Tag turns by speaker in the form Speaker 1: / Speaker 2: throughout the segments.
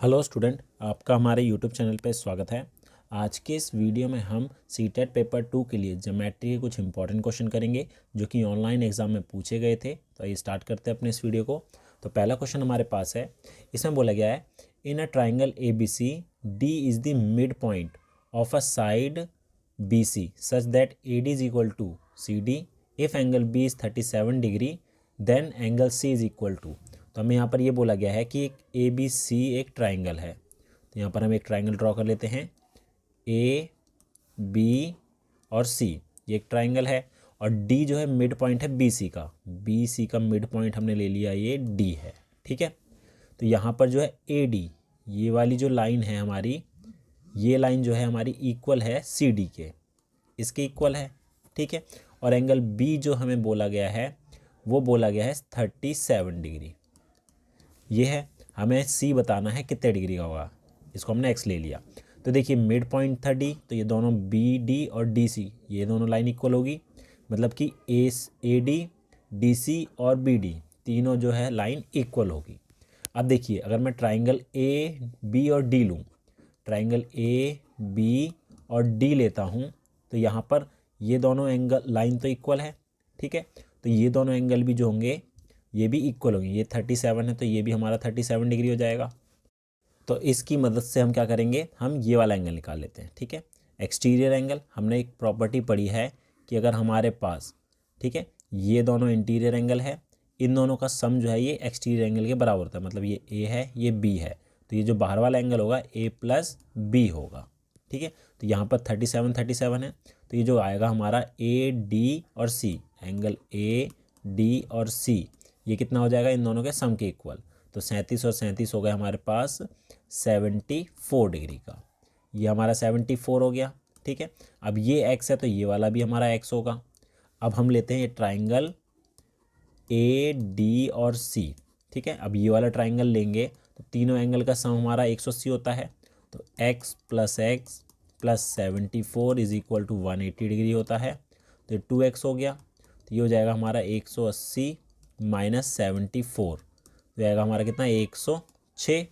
Speaker 1: Hello student, आपका हमारे YouTube channel पे स्वागत है। आज के इस वीडियो में हम सीटेट पेपर 2 के लिए ज्योमेट्री के कुछ इंपॉर्टेंट क्वेश्चन करेंगे जो कि ऑनलाइन एग्जाम में पूछे गए थे। तो आइए स्टार्ट करते हैं अपने इस वीडियो को। तो पहला क्वेश्चन हमारे पास है, इसमें बोला गया है in a triangle ABC D is the mid point of a side BC such that AD is equal to CD। If angle B is 37 degree then angle C is equal to. तो हमें यहाँ पर ये बोला गया है कि एक ABC एक ट्राइंगल है। तो यहाँ पर हम एक ट्राइंगल ड्रॉ कर लेते हैं। AB और C ये एक ट्राइंगल है और D जो है मिड पॉइंट है BC का मिड पॉइंट हमने ले लिया, ये D है। ठीक है, तो यहाँ पर जो है AD ये वाली जो लाइन है हमारी, ये लाइन जो है हमारी इक्वल है CD के, इसके इक्वल है। ठीक है, और एंगल B जो हमें बोला गया है वो बोला गया है 37 डिग्री। ये है, हमें C बताना है कितने डिग्री का होगा, इसको हमने X ले लिया। तो देखिए मिड पॉइंट था D, तो ये दोनों BD और DC ये दोनों लाइन इक्वल होगी, मतलब कि AD DC और BD तीनों जो है लाइन इक्वल होगी। अब देखिए अगर मैं ट्राइंगल AB और D लूँ, ट्राइंगल AB और D लेता हूँ, तो यहाँ पर ये दोनों एंगल लाइन तो इक्वल है। ठीक है, तो ये दोनों एंगल भी जो होंगे ये भी इक्वल होंगे। ये 37 है तो ये भी हमारा 37 डिग्री हो जाएगा। तो इसकी मदद से हम क्या करेंगे, हम ये वाला एंगल निकाल लेते हैं। ठीक है, एक्सटीरियर एंगल, हमने एक प्रॉपर्टी पढ़ी है कि अगर हमारे पास, ठीक है, ये दोनों इंटीरियर एंगल है, इन दोनों का सम जो है ये एक्सटीरियर एंगल के बराबर होता है। मतलब ये A है ये B है, तो ये जो बाहर वाला एंगल होगा A + B होगा। ठीक है, तो यहाँ पर 37 है, तो ये जो आएगा हमारा AD और C, एंगल AD और C ये कितना हो जाएगा, इन दोनों के सम के इक्वल। तो 37 और 37 हो गया हमारे पास 74 डिग्री का, ये हमारा 74 हो गया। ठीक है, अब ये X है तो ये वाला भी हमारा X होगा। अब हम लेते हैं ये ट्राइंगल AD और C। ठीक है, अब ये वाला ट्राइंगल लेंगे तो तीनों एंगल का सम हमारा 180 होता है। तो X + X + 74 is equal to 180 degree होता है। तो 2X हो गया, तो ये हो जाएगा हमारा 180 - 74, तो आएगा हमारा कितना 106।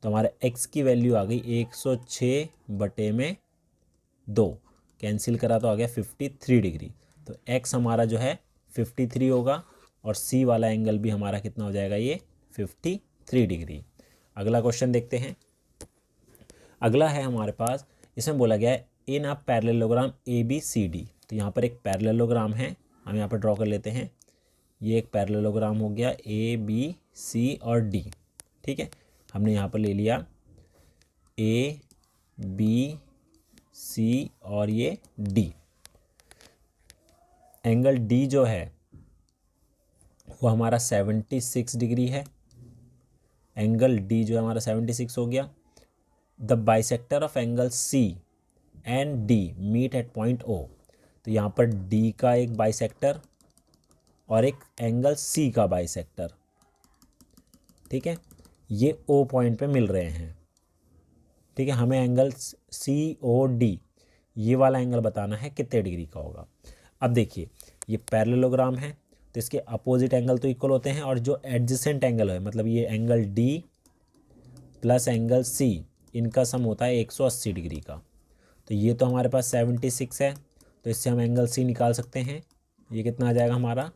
Speaker 1: तो हमारे x की वैल्यू आ गई 106/2, कैंसिल करा तो आ गया 53 डिग्री। तो x हमारा जो है 53 होगा और C वाला एंगल भी हमारा कितना हो जाएगा, ये 53 डिग्री। अगला क्वेश्चन देखते हैं। अगला है हमारे पास, इसमें बोला गया है इन अ पैरेललोग्राम ABCD। तो यहाँ पर एक पैरेललोग्राम है, हम यहाँ पर ड्रॉ कर लेते हैं। ये एक पैरेललोग्राम हो गया ABC और D। ठीक है, हमने यहाँ पर ले लिया ABC और ये D। एंगल D जो है वो हमारा 76 डिग्री है। एंगल D जो है हमारा 76 हो गया। The bisector of angle C and D meet at point O। तो यहाँ पर D का एक बाइसेक्टर और एक एंगल C का बाइसेक्टर, ठीक है, ये O पॉइंट पे मिल रहे हैं। ठीक है, हमें एंगल COD ये वाला एंगल बताना है कितने डिग्री का होगा। अब देखिए ये पैरेललोग्राम है तो इसके अपोजिट एंगल तो इक्वल होते हैं, और जो एडजेसेंट एंगल है, मतलब ये एंगल D + एंगल C इनका सम होता है 180 डिग्री का। तो ये तो हमारे पास 76 है, तो इससे हम एंगल C निकाल सकते हैं। ये कितना आ जाएगा हमारा,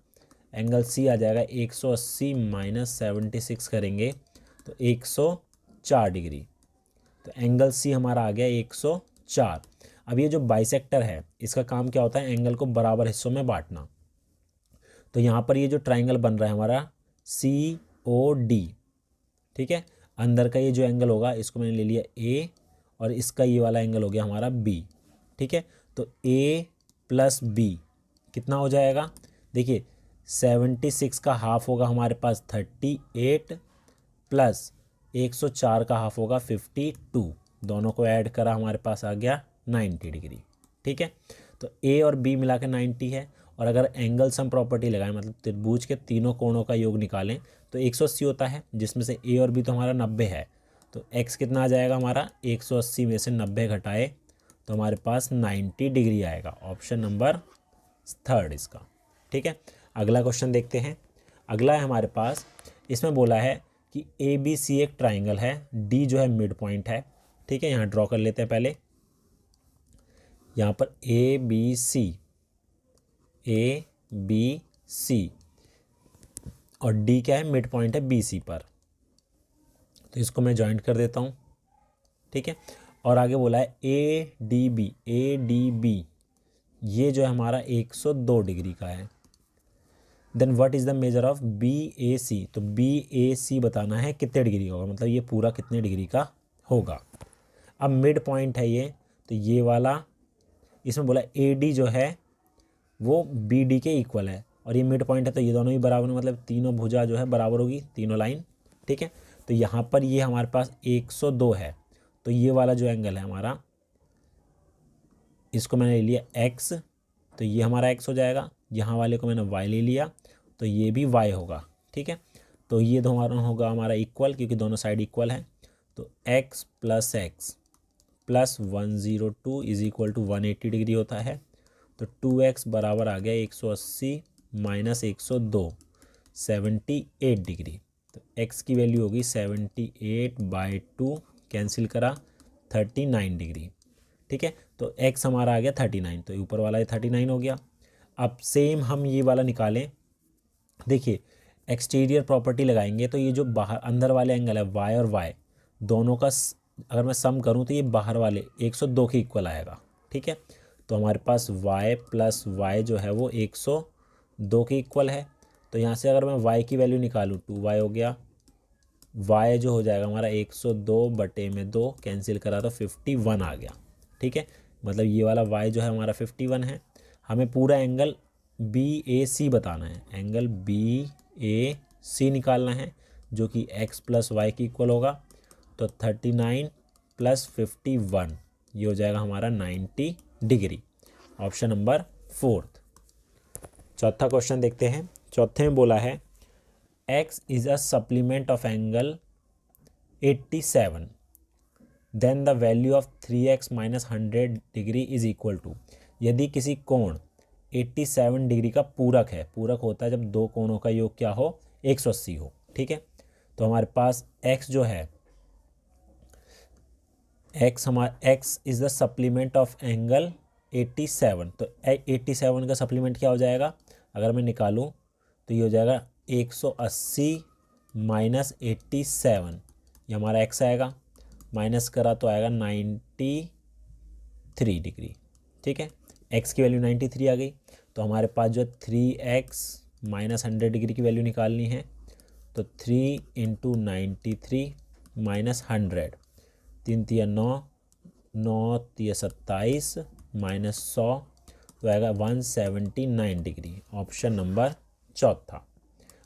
Speaker 1: एंगल C आ जाएगा 180 - 76 करेंगे तो 104 डिग्री। तो एंगल C हमारा आ गया 104। अब ये जो बाइसेक्टर है इसका काम क्या होता है, एंगल को बराबर हिस्सों में बांटना। तो यहाँ पर ये जो ट्राइंगल बन रहा है हमारा COD, ठीक है, अंदर का ये जो एंगल होगा इसको मैंने ले लिया A और इसका ये वाला एंगल हो गया हमारा B। ठीक है, तो A + B कितना हो जाएगा, देखिए 76 का हाफ होगा हमारे पास 38 प्लस 104 का हाफ होगा 52, दोनों को ऐड करा हमारे पास आ गया 90 डिग्री। ठीक है, तो A और B मिला के 90 है, और अगर एंगल सम प्रॉपर्टी लगाएं, मतलब त्रिभुज के तीनों कोणों का योग निकालें तो 180 होता है, जिसमें से A और B तो हमारा 90 है। तो X कितना आ जाएगा हमारा, 180 में से 90 घटाए तो हमारे पास 90 डिग्री आएगा। ऑप्शन नंबर 3 इसका। ठीक है, अगला क्वेश्चन देखते हैं। अगला है हमारे पास, इसमें बोला है कि ए बी सी एक ट्राइंगल है, डी जो है मिड पॉइंट है, ठीक है। यहाँ ड्रॉ कर लेते हैं पहले, यहाँ पर ए बी सी और डी क्या है, मिड पॉइंट है बी सी पर, तो इसको मैं जॉइंट कर देता हूँ, ठीक है। और आगे बोला है ए डी बी ये जो है हमारा 102 डिग्री का है। Then what is the measure of B A C, तो बी ए सी बताना है कितने डिग्री का होगा, मतलब ये पूरा कितने डिग्री का होगा। अब मिड पॉइंट है ये, तो ये वाला, इसमें बोला ए डी जो है वो बी डी के इक्वल है, और ये मिड पॉइंट है, तो ये दोनों ही बराबर हैं, मतलब तीनों भुजा जो है बराबर होगी, तीनों लाइन, ठीक है। तो यहाँ पर ये हमारे पास 102 है, तो ये वाला जो एंगल है हमारा, इसको मैंने ले लिया x, तो ये हमारा x हो जाएगा। यहाँ वाले को मैंने y ले लिया, तो ये भी y होगा, ठीक है। तो ये दो हमारा इक्वल, क्योंकि दोनों साइड इक्वल है। तो x plus 102 is equal to 180 degree होता है। तो 2x बराबर आ गया 180 माइनस 102, 78 डिग्री। तो x की वैल्यू होगी 78/2, कैंसिल करा 39 डिग्री, ठीक है। तो x हमारा आ गया 39, तो ऊपर वाला ये 39 हो गया। अब सेम हम ये वाला निकालें, देखिए एक्सटीरियर प्रॉपर्टी लगाएंगे, तो ये जो बाहर अंदर वाले एंगल है y और y दोनों का अगर मैं सम करूं तो ये बाहर वाले 102 के इक्वल आएगा, ठीक है। तो हमारे पास y प्लस वाई जो है वो 102 के इक्वल है। तो यहाँ से अगर मैं y की वैल्यू निकालूँ 2y हो गया, y जो हो जाएगा हमारा 102/2, कैंसिल करा तो 51 आ गया, ठीक है। मतलब ये वाला y जो है हमारा 51 है। हमें पूरा एंगल बी ए सी बताना है, एंगल बी ए सी निकालना है, जो कि x प्लस वाई की इक्वल होगा। तो 39 प्लस 51 ये हो जाएगा हमारा 90 डिग्री। Option number 4। चौथा क्वेश्चन देखते हैं। चौथे में बोला है x is a supplement of angle 87, then the value of 3x minus 100 degree is equal to. यदि किसी कोण 87 डिग्री का पूरक है, पूरक होता है जब दो कोणों का योग क्या हो, 180 हो, ठीक है। तो हमारे पास x जो है, x is the supplement of angle 87, तो 87 का सप्लीमेंट क्या हो जाएगा, अगर मैं निकालूं तो ये हो जाएगा 180 माइनस 87, ये हमारा x आएगा, माइनस करा तो आएगा 93 डिग्री, ठीक है। x की वैल्यू 93 आ गई। तो हमारे पास जो 3x माइनस 100 डिग्री की वैल्यू निकालनी है, तो 3 इंटू 93 माइनस 100, 3 तिया 9, 9 तिया 27 माइनस 100, तो आएगा 179 डिग्री। ऑप्शन नंबर चौथा।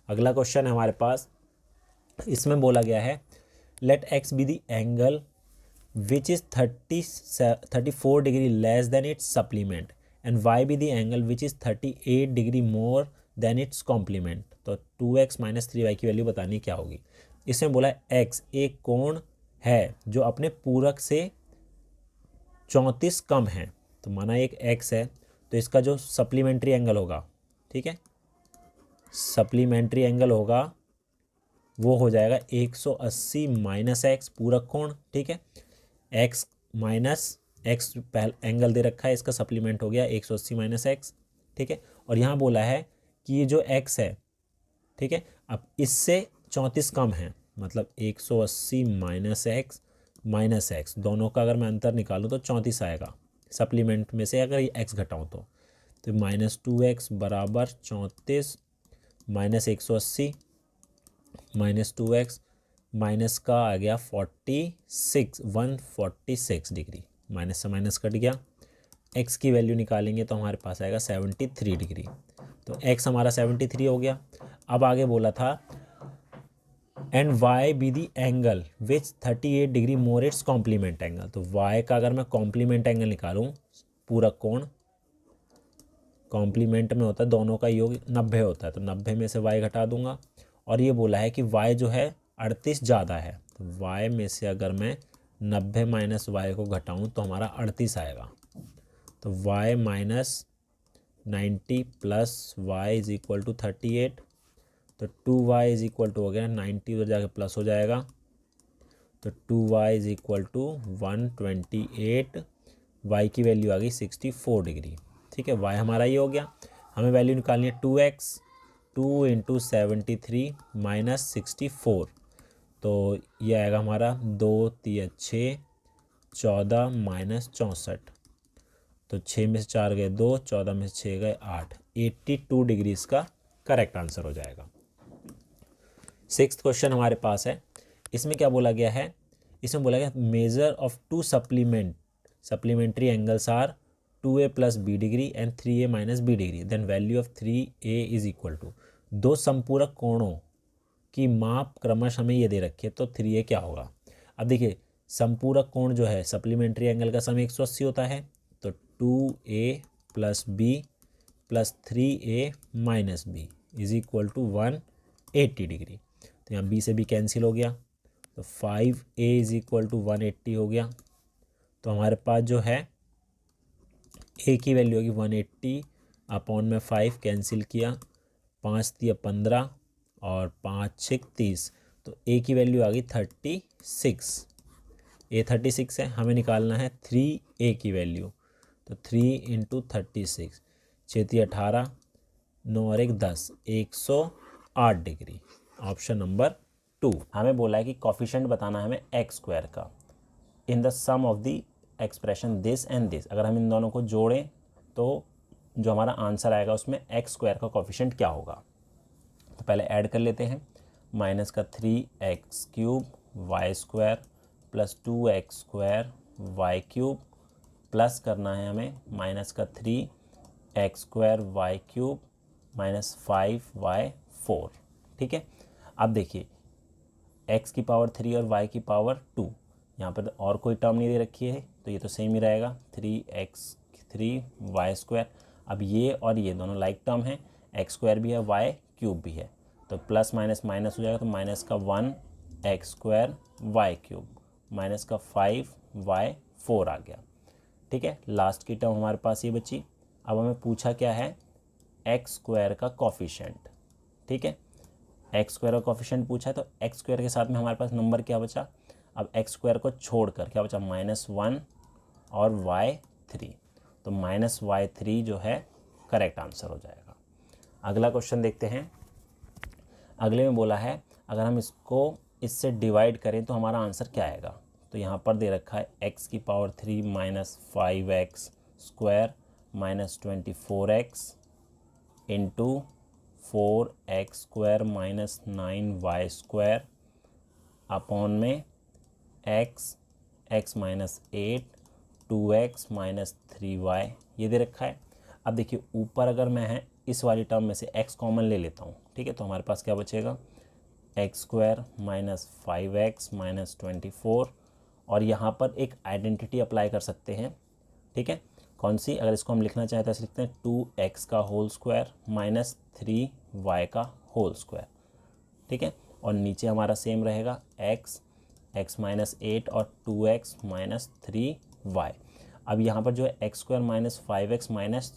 Speaker 1: अगला क्वेश्चन है हमारे पास, इसमें बोला गया है let X be the angle which is 34 degree less than its supplement and Y be the angle which is 38 degree more than its complement. तो 2x माइनस 3y की वैल्यू बतानी क्या होगी। इसमें बोला है x एक कोण है जो अपने पूरक से 34 कम है, तो माना एक x है, तो इसका जो सप्लीमेंट्री एंगल होगा, ठीक है, सप्लीमेंट्री एंगल होगा वो हो जाएगा 180 माइनस एक्स पूरक कोण, ठीक है। x माइनस एक्स पहले एंगल दे रखा है, इसका सप्लीमेंट हो गया 180 माइनस एक्स, ठीक है। और यहाँ बोला है कि ये जो x है, ठीक है, अब इससे 34 कम है, मतलब 180 माइनस एक्स दोनों का अगर मैं अंतर निकालूँ तो 34 आएगा, सप्लीमेंट में से अगर ये x घटाऊँ तो माइनस 2x बराबर 34 माइनस 180 माइनस 2x माइनस का आ गया 146 डिग्री, माइनस से माइनस कट गया। x की वैल्यू निकालेंगे तो हमारे पास आएगा 73 डिग्री, तो x हमारा 73 हो गया। अब आगे बोला था and y be the angle which 38 degree more its complement angle. तो y का अगर मैं कॉम्प्लीमेंट एंगल निकालूं, पूरा कोण कॉम्प्लीमेंट में होता है, दोनों का योग 90 होता है, तो 90 में से y घटा दूंगा। और ये बोला है कि y जो है 38 ज़्यादा है, तो y में से अगर मैं 90 माइनस वाई को घटाऊं तो हमारा 38 आएगा। तो y minus 90 plus y is equal to 38, तो 2y इज इक्वल टू हो गया 90, उधर जाके प्लस हो जाएगा, तो 2y is equal to 128, y की वैल्यू आ गई 64 डिग्री। ठीक है, y हमारा ये हो गया। हमें वैल्यू निकालनी है 2x, 2 इंटू 73 माइनस 64, तो ये आएगा हमारा 2 3 6 14 माइनस 64, तो 6 में से 4 गए 2, 14 में से 6 गए 8, 82 डिग्री इसका करेक्ट आंसर हो जाएगा। सिक्स्थ क्वेश्चन हमारे पास है, इसमें क्या बोला गया है, इसमें बोला गया measure of two supplementary angles are 2a plus b degree and 3a minus b degree, then value of 3a is equal to, दो संपूरक कोणों की माप क्रमश हमें ये दे रखी है, तो 3a क्या होगा। अब देखिए संपूरक कोण जो है सप्लीमेंट्री एंगल का सम 180 होता है, तो 2a plus b plus 3a minus b is equal to 180 degree. तो यहाँ b से b कैंसिल हो गया, तो 5a इज इक्वल टू 180 हो गया। तो हमारे पास जो है a की वैल्यू होगी 180 अपॉन में 5 कैंसिल किया, 5 दिया 15 और 5 6 30, तो a की वैल्यू आ गई 36। a 36 है, हमें निकालना है 3a की वैल्यू, तो 3 इंटू 36, 6 18 9 और 1 10, 108 डिग्री। Option number 2। हमें बोला है कि कोफिशिएंट बताना है हमें एक्स स्क्वायर का in the sum of the expression this and this. अगर हम इन दोनों को जोड़ें तो जो हमारा आंसर आएगा उसमें एक्स स्क्वायर का कोफिशिएंट क्या होगा। तो पहले ऐड कर लेते हैं, माइनस का 3x cube y square plus 2x square y cube, plus करना है हमें माइनस का 3x square y cube minus 5y4। ठीक है, अब देखिए x की पावर 3 और y की पावर 2, यहाँ पर और कोई टर्म नहीं दे रखी है, तो ये तो सेम ही रहेगा 3x3 y स्क्वायर। अब ये और ये दोनों लाइक टर्म हैं, x स्क्वायर भी है y क्यूब भी है, तो प्लस माइनस माइनस हो जाएगा, तो माइनस का 1x square y cube minus का 5y4 आ गया। ठीक है, लास्ट की टर्म हमारे पास ये बची। अब हमें पूछा क्या है, एक्स स्क्वायर का कोफिशिएंट। ठीक है, एक्स स्क्वायर का कोफिशिएंट पूछा है, तो एक्स स्क्वायर के साथ में हमारे पास नंबर क्या बचा, अब एक्स स्क्वायर को छोड़कर क्या बचा, -1 और y3, तो -y3 जो है करेक्ट आंसर हो जाएगा। अगला क्वेश्चन देखते हैं। अगले में बोला है अगर हम इसको इससे डिवाइड करें तो हमारा आंसर क्या आएगा। तो यहाँ पर दे रखा है x की power 3 minus 5x square minus 24x into 4x square minus 9y square upon में x minus 8 2x minus 3y ये दे रखा है। अब देखिए ऊपर अगर मैं है इस वाली टर्म में से x कॉमन ले लेता हूँ, ठीक है, तो हमारे पास क्या बचेगा, x square minus 5x minus 24, और यहाँ पर एक आइडेंटिटी अप्लाई कर सकते हैं। ठीक है, कौन सी, अगर इसको हम लिखना चाहते हैं तो लिखते हैं 2x का होल स्क्वायर माइनस 3y का होल स्क्वायर। ठीक है, और नीचे हमारा सेम रहेगा x माइनस 8 और 2x माइनस 3y। अब यहाँ पर जो है x square minus 5x minus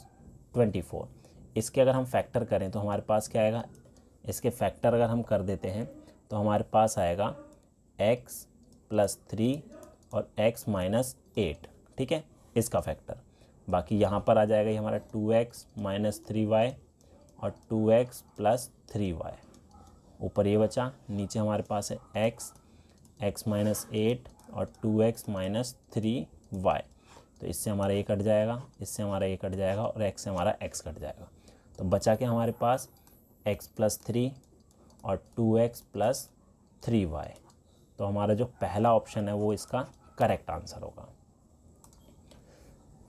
Speaker 1: 24, इसके अगर हम फैक्टर करें तो हमारे पास क्या आएगा, इसके फैक्टर अगर हम कर देते हैं तो हमारे पास आएगा x प्लस 3 और x माइनस 8। ठीक है, इसका फैक्टर, बाकी यहाँ पर आ जाएगा ये हमारा 2x माइनस 3y और 2x प्लस 3y। ऊपर ये बचा, नीचे हमारे पास है x माइनस 8 और 2x माइनस 3y, तो इससे हमारा ये कट जाएगा, इससे हमारा ये कट जाएगा और x से हमारा x कट जाएगा। तो बचा के हमारे पास x प्लस 3 और 2x प्लस 3y, तो हमारा जो पहला ऑप्शन है वो इसका करेक्ट आंसर होगा।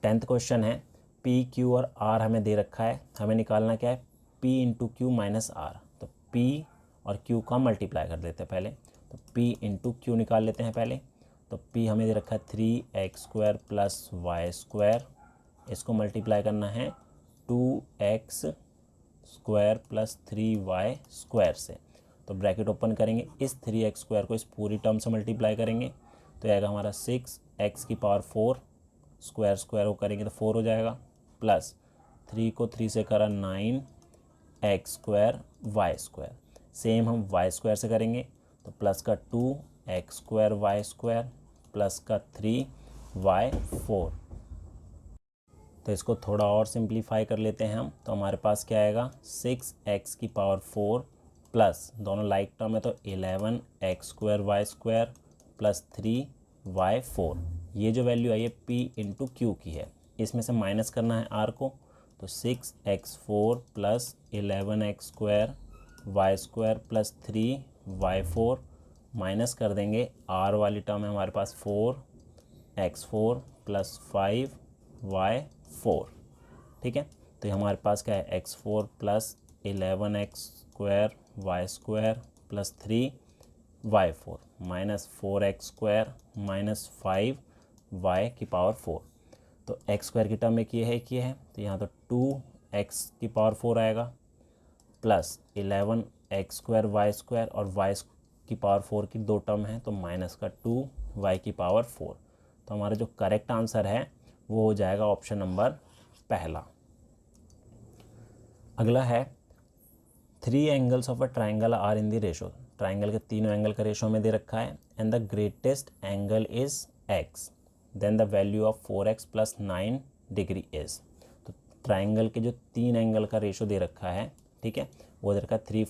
Speaker 1: 10th क्वेश्चन है, p q और r हमें दे रखा है, हमें निकालना क्या है, p into Q minus r। तो p और q का मल्टीप्लाई कर देते हैं पहले, तो p इंटू क्यू निकाल लेते हैं पहले। तो p हमें दे रखा है 3x square plus y square, इसको मल्टीप्लाई करना है 2x square plus 3y square से, तो ब्रैकेट ओपन करेंगे, इस 3x स्क्वायर को इस पूरी टर्म से मल्टीप्लाई करेंगे तो आएगा हमारा 6x की पावर 4 स्क्वायर स्क्वायर को करेंगे तो 4 हो जाएगा, प्लस 3 को 3 से करा 9x square y square, same हम वाई स्क्वायर से करेंगे, तो प्लस का 2x² वाई स्क्वायर प्लस का 3y4। तो इसको थोड़ा और सिंप्लीफाई कर लेते हैं हम, तो हमारे पास क्या आएगा 6x⁴ प्लस दोनों लाइक टर्म है तो 11x² y square plus 3y4। ये जो वैल्यू आई है p/q की है, इसमें से माइनस करना है r को, तो 6x4 plus 11x² y square plus 3y4 minus कर देंगे r वाली टर्म है हमारे पास 4x4 प्लस 5y4। ठीक है, तो ये हमारे पास क्या है x4 plus 11x² y square plus 3y4 minus 4x² minus 5y4। तो x² की टर्म एक ये है, तो यहाँ तो 2x⁴ आएगा प्लस 11x² वाई स्क्वायर और y⁴ की दो टर्म है तो माइनस का 2y⁴। तो हमारा जो करेक्ट आंसर है वो हो जाएगा ऑप्शन नंबर पहला। अगला है 3 angles of a triangle are in the ratio. Triangle के तीनों एंगल का रेशो में दे रखा है and the greatest angle is x, then the value of 4x plus 9 degree is. तो ट्राइंगल के जो 3 एंगल का रेशो दे रखा है, ठीक है, वो दे रखा है 3,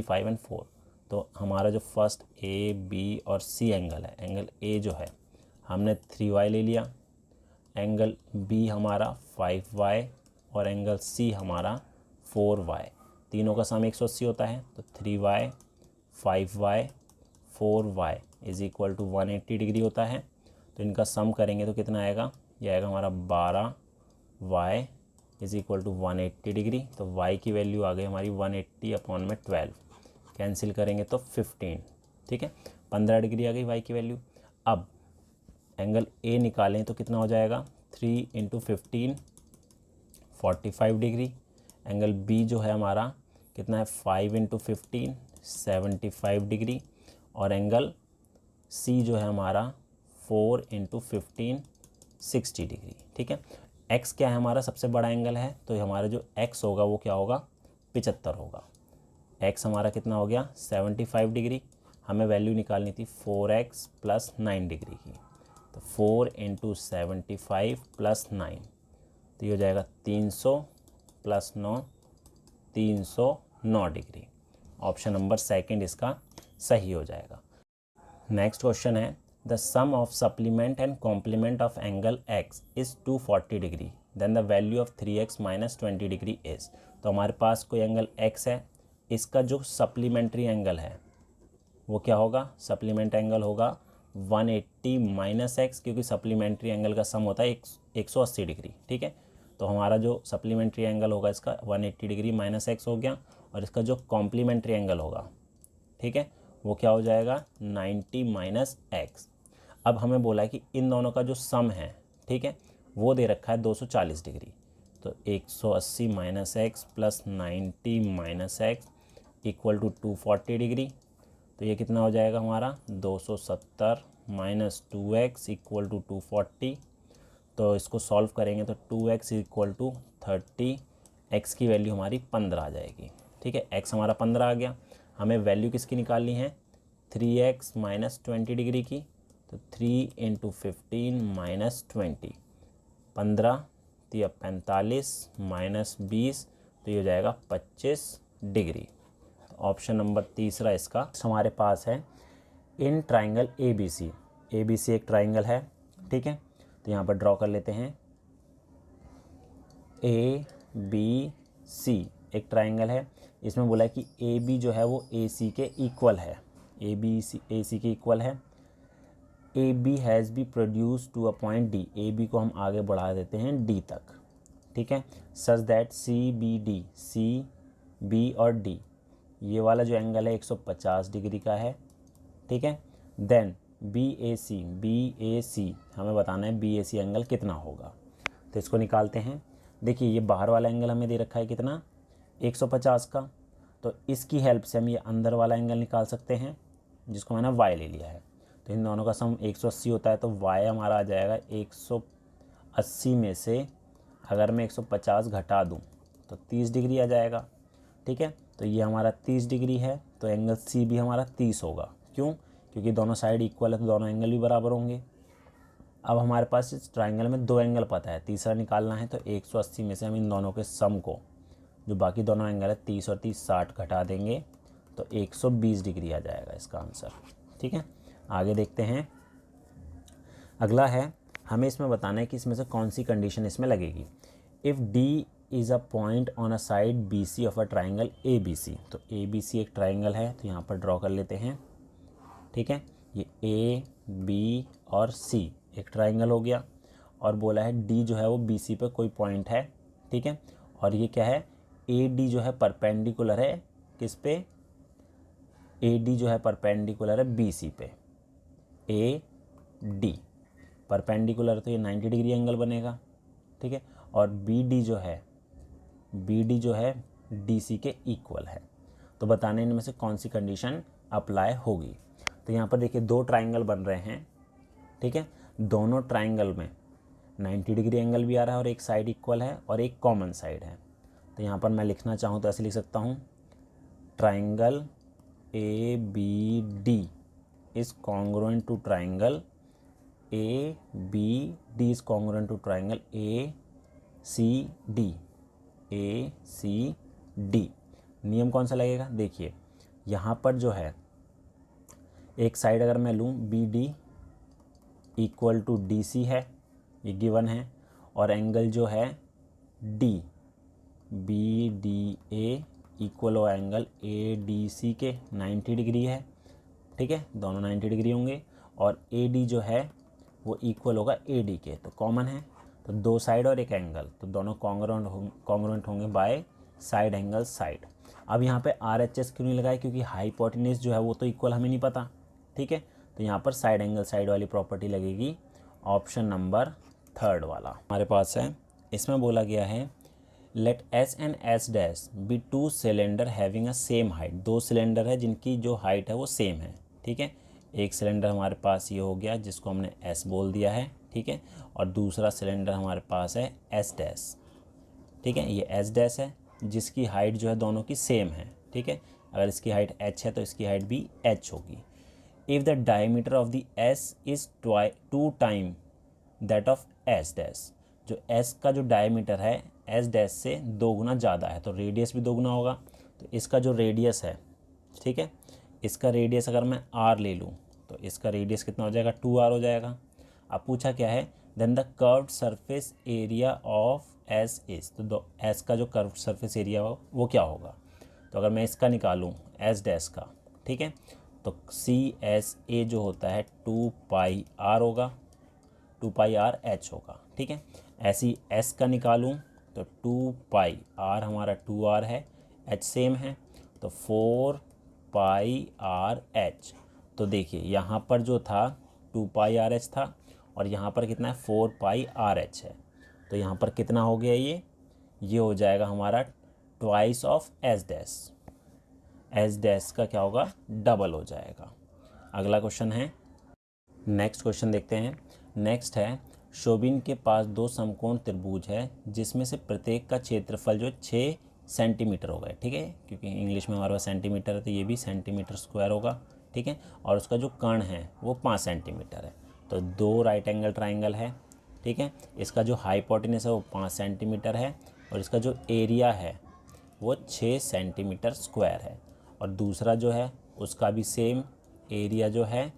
Speaker 1: 5 एंड 4। तो हमारा जो फर्स्ट A, B और C एंगल है, एंगल A जो है हमने 3y ले लिया, एंगल B हमारा 5y और एंगल C हमारा 4y। तीनों का सम 180 होता है, तो 3y 5y 4y is equal to 180 degree होता है। तो इनका सम करेंगे तो कितना आएगा, यह आएगा हमारा 12y is equal to 180 degree. तो y की वैल्यू आ गई हमारी 180/12, कैंसिल करेंगे तो 15। ठीक है, 15 डिग्री आ गई y की वैल्यू। अब एंगल A निकालें तो कितना हो जाएगा 3 × 15 45 डिग्री। एंगल B जो है हमारा कितना है 5 × 15 75 डिग्री। और एंगल C जो है हमारा 4 × 15 60 डिग्री। ठीक है, x क्या है हमारा सबसे बड़ा एंगल है, तो हमारा जो x होगा वो क्या होगा 75 होगा। x हमारा कितना हो गया 75 डिग्री। हमें वैल्यू निकालनी थी 4x प्लस 9 डिग्री की, तो 4 × 75 प्लस 9, तो ये हो जाएगा 300 plus 9 309 degree. Option number second इसका सही हो जाएगा। नेक्स्ट क्वेश्चन है the sum of supplement and complement of angle x is 240 degree, then the value of 3x minus 20 degree is. तो हमारे पास कोई एंगल x है, इसका जो सप्लीमेंट्री एंगल है वो क्या होगा, सप्लीमेंट एंगल होगा 180 माइनस x, क्योंकि सप्लीमेंट्री एंगल का सम होता है 180 डिग्री। ठीक है, तो हमारा जो सप्लीमेंट्री एंगल होगा इसका 180 डिग्री माइनस x हो गया, और इसका जो कॉम्प्लीमेंट्री एंगल होगा, ठीक है, वो क्या हो जाएगा 90 माइनस x। अब हमें बोला है कि इन दोनों का जो सम है, ठीक है, वो दे रखा है 240 डिग्री। तो 180 minus x plus 90 minus x equal to 240 degree. तो ये कितना हो जाएगा हमारा 270 माइनस 2x इक्वल टू 240। तो इसको सॉल्व करेंगे तो 2x इक्वल टू 30, x की वैल्यू हमारी 15 आ जाएगी। ठीक है, x हमारा 15 आ गया। हमें वैल्यू किसकी निकालनी है 3x माइनस 20 डिग्री की, तो 3 × 15 माइनस 20, 15 तो यह 45 माइनस 20, तो ये हो जाएगा 25 डिग्री। ऑप्शन नंबर तीसरा इसका हमारे पास है इन ट्राइंगल ABC। ABC एक ट्राइंगल है, ठीक है, तो यहाँ पर ड्रॉ कर लेते हैं। ABC एक ट्राइंगल है, इसमें बोला है कि AB जो है वो AC के इक्वल है, AC के इक्वल है। AB has be produce to a point D, AB को हम आगे बढ़ा देते हैं D तक, ठीक है, सच दैट CBD, CB और D ये वाला जो एंगल है 150 डिग्री का है। ठीक है, देन BAC हमें बताना है BAC एंगल कितना होगा। तो इसको निकालते हैं। देखिए ये बाहर वाला एंगल हमें दे रखा है कितना 150 का, तो इसकी हेल्प से हम ये अंदर वाला एंगल निकाल सकते हैं जिसको मैंने y ले लिया है। तो इन दोनों का सम 180 होता है, तो y हमारा आ जाएगा 180 में से अगर मैं 150 घटा दूँ तो 30 डिग्री आ जाएगा। ठीक है, तो ये हमारा 30 डिग्री है, तो एंगल सी भी हमारा 30 होगा। क्यों? क्योंकि दोनों साइड इक्वल है तो दोनों एंगल भी बराबर होंगे। अब हमारे पास इस ट्राइंगल में 2 एंगल पता है, तीसरा निकालना है। तो 180 में से हम इन दोनों के सम को, जो बाकी दोनों एंगल है 30 और 30 60 घटा देंगे तो 120 डिग्री आ जाएगा इसका आंसर। ठीक है, आगे देखते हैं। अगला है, हमें इसमें बताना है कि इसमें से कौन सी कंडीशन इसमें लगेगी। If D is a point on a side B C of a triangle A B C. तो ए बी सी एक ट्राइंगल है, तो यहाँ पर ड्रॉ कर लेते हैं। ठीक है, ये ए बी और सी एक ट्राइंगल हो गया, और बोला है डी जो है वो बी सी पे कोई पॉइंट है। ठीक है, और ये क्या है, ए डी जो है परपेंडिकुलर है किस पे, ए डी जो है परपेंडिकुलर है बी सी पे। ए डी परपेंडिकुलर तो ये 90 डिग्री एंगल बनेगा। ठीक है, और बी डी जो है डी सी के इक्वल है। तो बताने इनमें से कौन सी कंडीशन अप्लाई होगी। तो यहाँ पर देखिए 2 ट्राइंगल बन रहे हैं। ठीक है, दोनों ट्राइंगल में 90 डिग्री एंगल भी आ रहा है और एक साइड इक्वल है और एक कॉमन साइड है। तो यहाँ पर मैं लिखना चाहूँ तो ऐसे लिख सकता हूँ, triangle A B D is congruent to triangle A B D is congruent to triangle A C D. A C D नियम कौन सा लगेगा, देखिए यहाँ पर जो है एक साइड अगर मैं लूँ B D equal to D C है, ये गिवन है, और एंगल जो है D B D A equal हो एंगल ए डी सी के 90 डिग्री है। ठीक है, दोनों 90 डिग्री होंगे, और ए डी जो है वो इक्वल होगा ए डी के, तो कॉमन है, तो 2 साइड और एक एंगल, तो दोनों कॉन्ग्रुएंट होंगे बाय साइड एंगल साइड। अब यहाँ पे आर एच एस क्यों नहीं लगाए, क्योंकि हाइपोटेन्यूज जो है वो तो इक्वल हमें नहीं पता। ठीक है, तो यहाँ पर साइड एंगल साइड वाली प्रॉपर्टी लगेगी, ऑप्शन नंबर 3 वाला हमारे पास है। इसमें बोला गया है let S and S dash be 2 cylinder having a same height. 2 cylinder है जिनकी जो हाइट है वो सेम है। ठीक है, एक सिलेंडर हमारे पास ये हो गया जिसको हमने एस बोल दिया है। ठीक है, और दूसरा सिलेंडर हमारे पास है एस डैश। ठीक है, ये एस डैश है जिसकी हाइट जो है दोनों की सेम है। ठीक है, अगर इसकी हाइट एच है तो इसकी हाइट भी एच होगी। If the diameter of the S is 2 time that of S dash. जो एस का जो डायमीटर है एस डैश से 2 गुना ज़्यादा है, तो रेडियस भी 2 गुना होगा। तो इसका जो रेडियस है, ठीक है, इसका रेडियस अगर मैं आर ले लूँ तो इसका रेडियस कितना हो जाएगा, 2r हो जाएगा। अब पूछा क्या है, then the curved surface area of S is. तो एस का जो कर्व्ड सरफेस एरिया हो वो क्या होगा। तो अगर मैं इसका निकालूँ एस डैश का, ठीक है, तो सी एस ए जो होता है 2 पाई आर होगा, 2 पाई आर एच होगा। ठीक है, ऐसी एस का निकालूँ तो 2 पाई आर हमारा 2r है, एच सेम है, तो 4 पाई आर एच। तो देखिए यहाँ पर जो था 2 पाई आर एच था, और यहाँ पर कितना है 4 पाई आर एच है। तो यहाँ पर कितना हो गया, ये हो जाएगा हमारा twice of S dash. S dash का क्या होगा, डबल हो जाएगा। अगला क्वेश्चन है, नेक्स्ट क्वेश्चन देखते हैं। नेक्स्ट है, शोबिन के पास 2 समकोण त्रिभुज है जिसमें से प्रत्येक का क्षेत्रफल जो 6 सेंटीमीटर होगा। ठीक है, क्योंकि इंग्लिश में हमारे पास सेंटीमीटर है तो ये भी सेंटीमीटर स्क्वायर होगा। ठीक है, और उसका जो कर्ण है वो 5 सेंटीमीटर है। तो 2 राइट एंगल ट्राइंगल है। ठीक है, इसका जो हाइपोटेनस है वो 5 सेंटीमीटर है, और इसका जो एरिया है वो 6 सेंटीमीटर स्क्वायर है, और दूसरा जो है उसका भी सेम एरिया जो है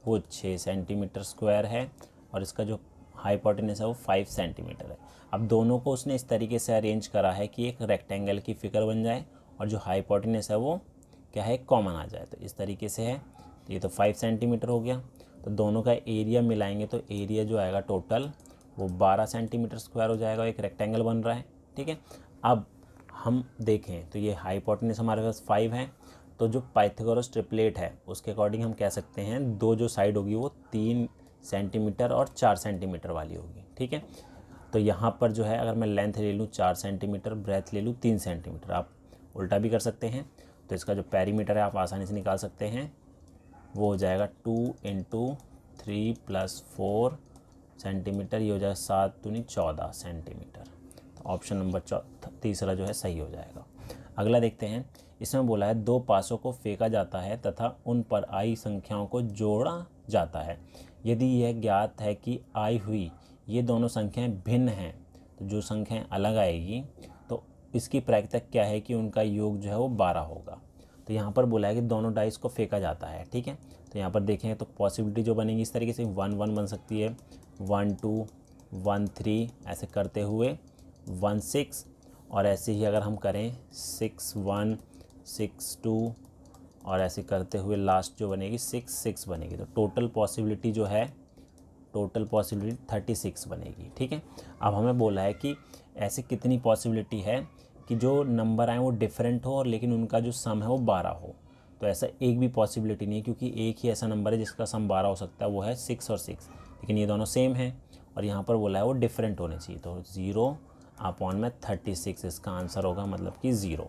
Speaker 1: वो 6 सेंटीमीटर स्क्वायर है, और इसका जो हाइपोटेनस है वो 5 सेंटीमीटर है। अब दोनों को उसने इस तरीके से अरेंज करा है कि एक रेक्टेंगल की फिगर बन जाए, और जो हाइपोटेनस है वो क्या है, कॉमन आ जाए। तो इस तरीके से है, तो ये तो 5 सेंटीमीटर हो गया। तो दोनों का एरिया मिलाएंगे तो एरिया जो आएगा टोटल वो 12 सेंटीमीटर स्क्वायर हो जाएगा, एक रेक्टेंगल बन रहा है। ठीक है, अब हम देखें तो ये हाइपोटेनस हमारे पास 5 है, तो जो पाइथागोरस ट्रिपलेट है उसके अकॉर्डिंग हम कह सकते हैं 2 जो साइड होगी वो 3 सेंटीमीटर और 4 सेंटीमीटर वाली होगी। ठीक है, तो यहाँ पर जो है अगर मैं लेंथ ले लूँ 4 सेंटीमीटर, ब्रेथ ले लूँ 3 सेंटीमीटर, आप उल्टा भी कर सकते हैं। तो इसका जो पेरीमीटर है आप आसानी से निकाल सकते हैं, वो हो जाएगा 2 × 3 + 4 सेंटीमीटर, ये हो जाएगा 7 × 14 सेंटीमीटर। तो ऑप्शन नंबर 3 जो है सही हो जाएगा। अगला देखते हैं, इसमें बोला है 2 पासों को फेंका जाता है तथा उन पर आई संख्याओं को जोड़ा जाता है। यदि यह ज्ञात है कि आई हुई ये दोनों संख्याएं भिन्न हैं, तो जो संख्याएं अलग आएगी तो इसकी प्रायिकता क्या है कि उनका योग जो है वो 12 होगा। तो यहाँ पर बोला है कि दोनों डाइस को फेंका जाता है, ठीक है। तो यहाँ पर देखें तो पॉसिबिलिटी जो बनेगी इस तरीके से 1 1 बन सकती है, 1 2 1 3 ऐसे करते हुए 1 6, और ऐसे ही अगर हम करें 6 1 6 2 और ऐसे करते हुए लास्ट जो बनेगी 6 6 बनेगी। तो टोटल पॉसिबिलिटी जो है, टोटल पॉसिबिलिटी 36 बनेगी, ठीक है। अब हमें बोला है कि ऐसे कितनी पॉसिबिलिटी है कि जो नंबर आए वो डिफरेंट हो और लेकिन उनका जो सम है वो 12 हो। तो ऐसा एक भी पॉसिबिलिटी नहीं है, क्योंकि एक ही ऐसा नंबर है जिसका सम 12 हो सकता है, वो है 6 और 6, लेकिन ये दोनों सेम हैं और यहाँ पर बोला है वो डिफरेंट होने चाहिए। तो 0 अपॉन में 36 इसका आंसर होगा, मतलब कि 0।